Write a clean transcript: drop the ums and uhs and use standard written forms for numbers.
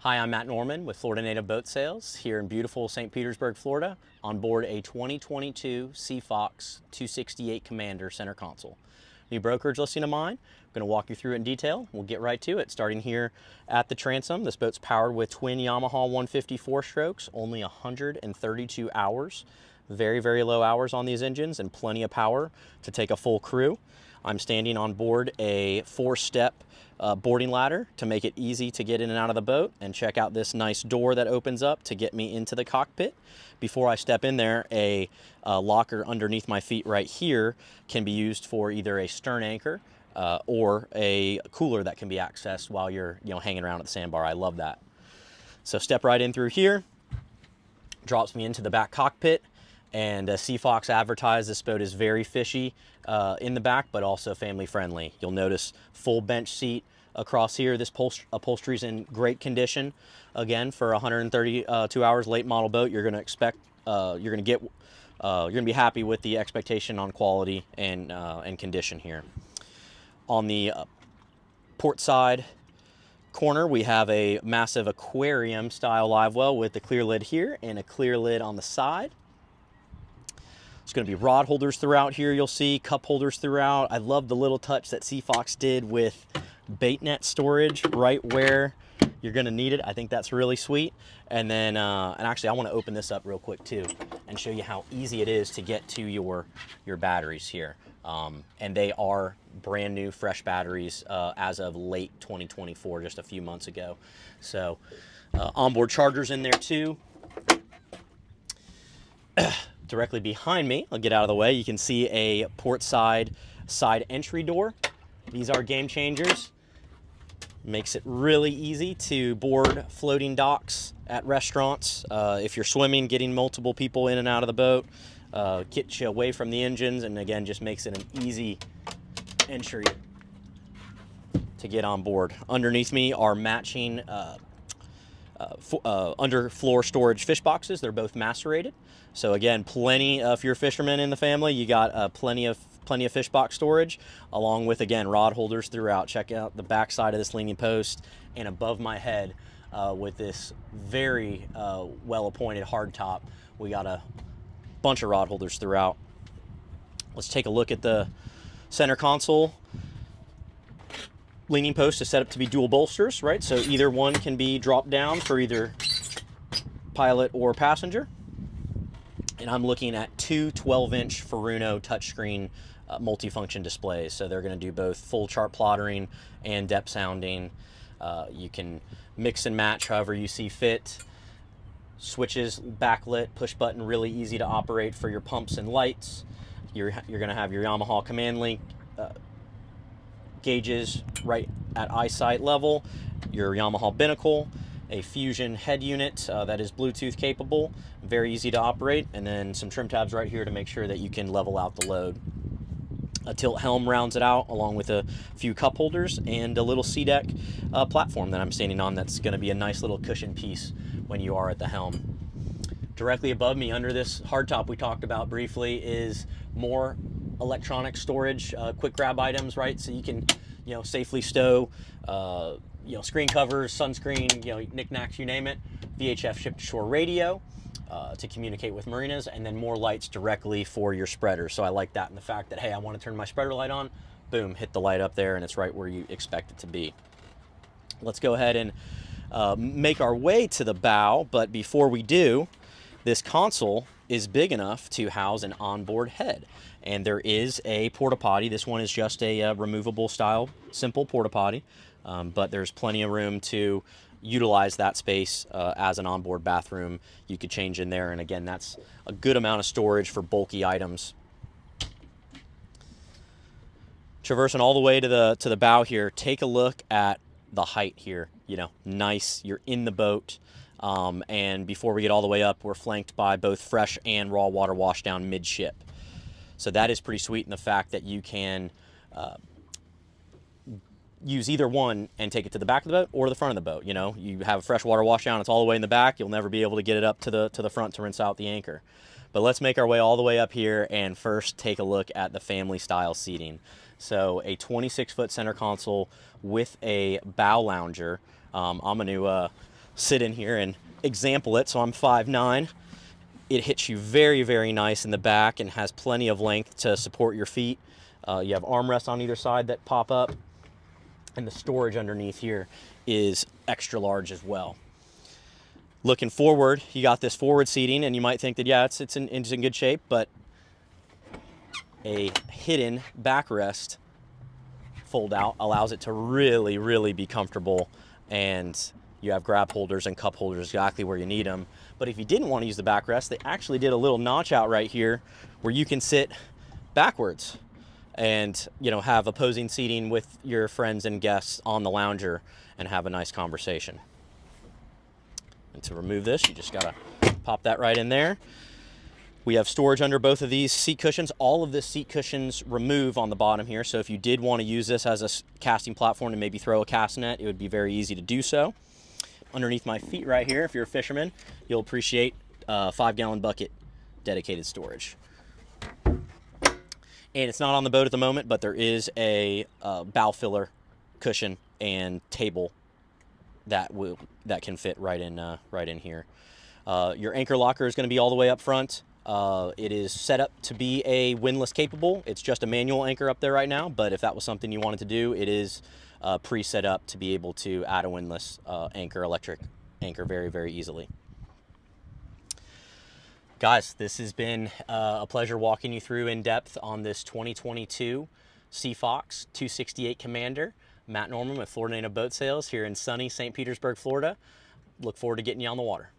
Hi, I'm Matt Norman with Florida Native Boat Sales here in beautiful St. Petersburg, Florida, on board a 2022 Seafox 268 Commander center console. New brokerage listing of mine. I'm going to walk you through it in detail. We'll get right to it, starting here at the transom. This boat's powered with twin Yamaha 150 4-strokes, only 132 hours. Very, very low hours on these engines and plenty of power to take a full crew. I'm standing on board a 4-step boarding ladder to make it easy to get in and out of the boat, and check out this nice door that opens up to get me into the cockpit. Before I step in there, a locker underneath my feet right here can be used for either a stern anchor or a cooler that can be accessed while you're hanging around at the sandbar. I love that. So step right in through here, drops me into the back cockpit. And Seafox advertised this boat is very fishy in the back, but also family friendly. You'll notice full bench seat across here. This upholstery is in great condition. Again, for 132 hours late model boat, you're going to expect, you're going to be happy with the expectation on quality and condition here. On the port side corner, we have a massive aquarium style live well with the clear lid here and a clear lid on the side. There's going to be rod holders throughout here, you'll see, cup holders throughout. I love the little touch that Seafox did with bait net storage right where you're going to need it. I think that's really sweet. And then, and actually I want to open this up real quick too and show you how easy it is to get to your batteries here. And they are brand new, fresh batteries as of late 2024, just a few months ago. So onboard chargers in there too. Directly behind me, I'll get out of the way, you can see a portside side entry door. These are game changers. Makes it really easy to board floating docks at restaurants. If you're swimming, getting multiple people in and out of the boat, gets you away from the engines, and again, just makes it an easy entry to get on board. Underneath me are matching underfloor storage fish boxes. They're both macerated. So again, plenty, if you're a fisherman in the family, you got plenty of fish box storage, along with, again, rod holders throughout. Check out the back side of this leaning post, and above my head with this very well-appointed hardtop, we got a bunch of rod holders throughout. Let's take a look at the center console. Leaning post is set up to be dual bolsters, right? So either one can be dropped down for either pilot or passenger. And I'm looking at two 12-inch Furuno touchscreen multifunction displays. So they're going to do both full chart plottering and depth sounding. You can mix and match however you see fit. Switches, backlit, push button, really easy to operate for your pumps and lights. You're going to have your Yamaha command link gauges right at eyesight level, your Yamaha binnacle, a Fusion head unit that is Bluetooth capable, very easy to operate, and then some trim tabs right here to make sure that you can level out the load. A tilt helm rounds it out, along with a few cup holders and a little C-deck platform that I'm standing on that's going to be a nice little cushion piece when you are at the helm. Directly above me, under this hardtop we talked about briefly, is more electronic storage, quick grab items, right? So you can, safely stow, screen covers, sunscreen, knickknacks, you name it. VHF ship-to-shore radio to communicate with marinas, and then more lights directly for your spreader. So I like that, and the fact that, hey, I want to turn my spreader light on, boom, hit the light up there, and it's right where you expect it to be. Let's go ahead and make our way to the bow, but before we do, this console is big enough to house an onboard head, and there is a porta potty. This one is just a removable style, simple porta potty, but there's plenty of room to utilize that space as an onboard bathroom. You could change in there, and again, that's a good amount of storage for bulky items. Traversing all the way to the bow here, take a look at the height here. Nice. You're in the boat. And before we get all the way up, we're flanked by both fresh and raw water washdown midship. So that is pretty sweet in the fact that you can use either one and take it to the back of the boat or the front of the boat. You have a fresh water washdown, it's all the way in the back. You'll never be able to get it up to the front to rinse out the anchor. But let's make our way all the way up here and first take a look at the family style seating. So a 26-foot center console with a bow lounger. I'm going to sit in here and example it. So I'm 5'9". It hits you very, very nice in the back and has plenty of length to support your feet. You have armrests on either side that pop up, and the storage underneath here is extra large as well. Looking forward, you got this forward seating, and you might think that, yeah, it's in good shape, but a hidden backrest fold out allows it to really, really be comfortable, and you have grab holders and cup holders exactly where you need them. But if you didn't want to use the backrest, they actually did a little notch out right here where you can sit backwards and, you know, have opposing seating with your friends and guests on the lounger and have a nice conversation. And to remove this, you just gotta pop that right in there. We have storage under both of these seat cushions. All of the seat cushions remove on the bottom here, so if you did want to use this as a casting platform to maybe throw a cast net, it would be very easy to do so. Underneath my feet right here, if you're a fisherman, you'll appreciate a 5-gallon bucket dedicated storage. And it's not on the boat at the moment, but there is a bow filler cushion and table that can fit right in here. Your anchor locker is going to be all the way up front. It is set up to be a windlass capable. It's just a manual anchor up there right now, but if that was something you wanted to do, it is pre-set up to be able to add a windlass anchor, electric anchor very, very easily. Guys, this has been a pleasure walking you through in depth on this 2022 Seafox 268 Commander. Matt Norman with Florida Native Boat Sales here in sunny St. Petersburg, Florida. Look forward to getting you on the water.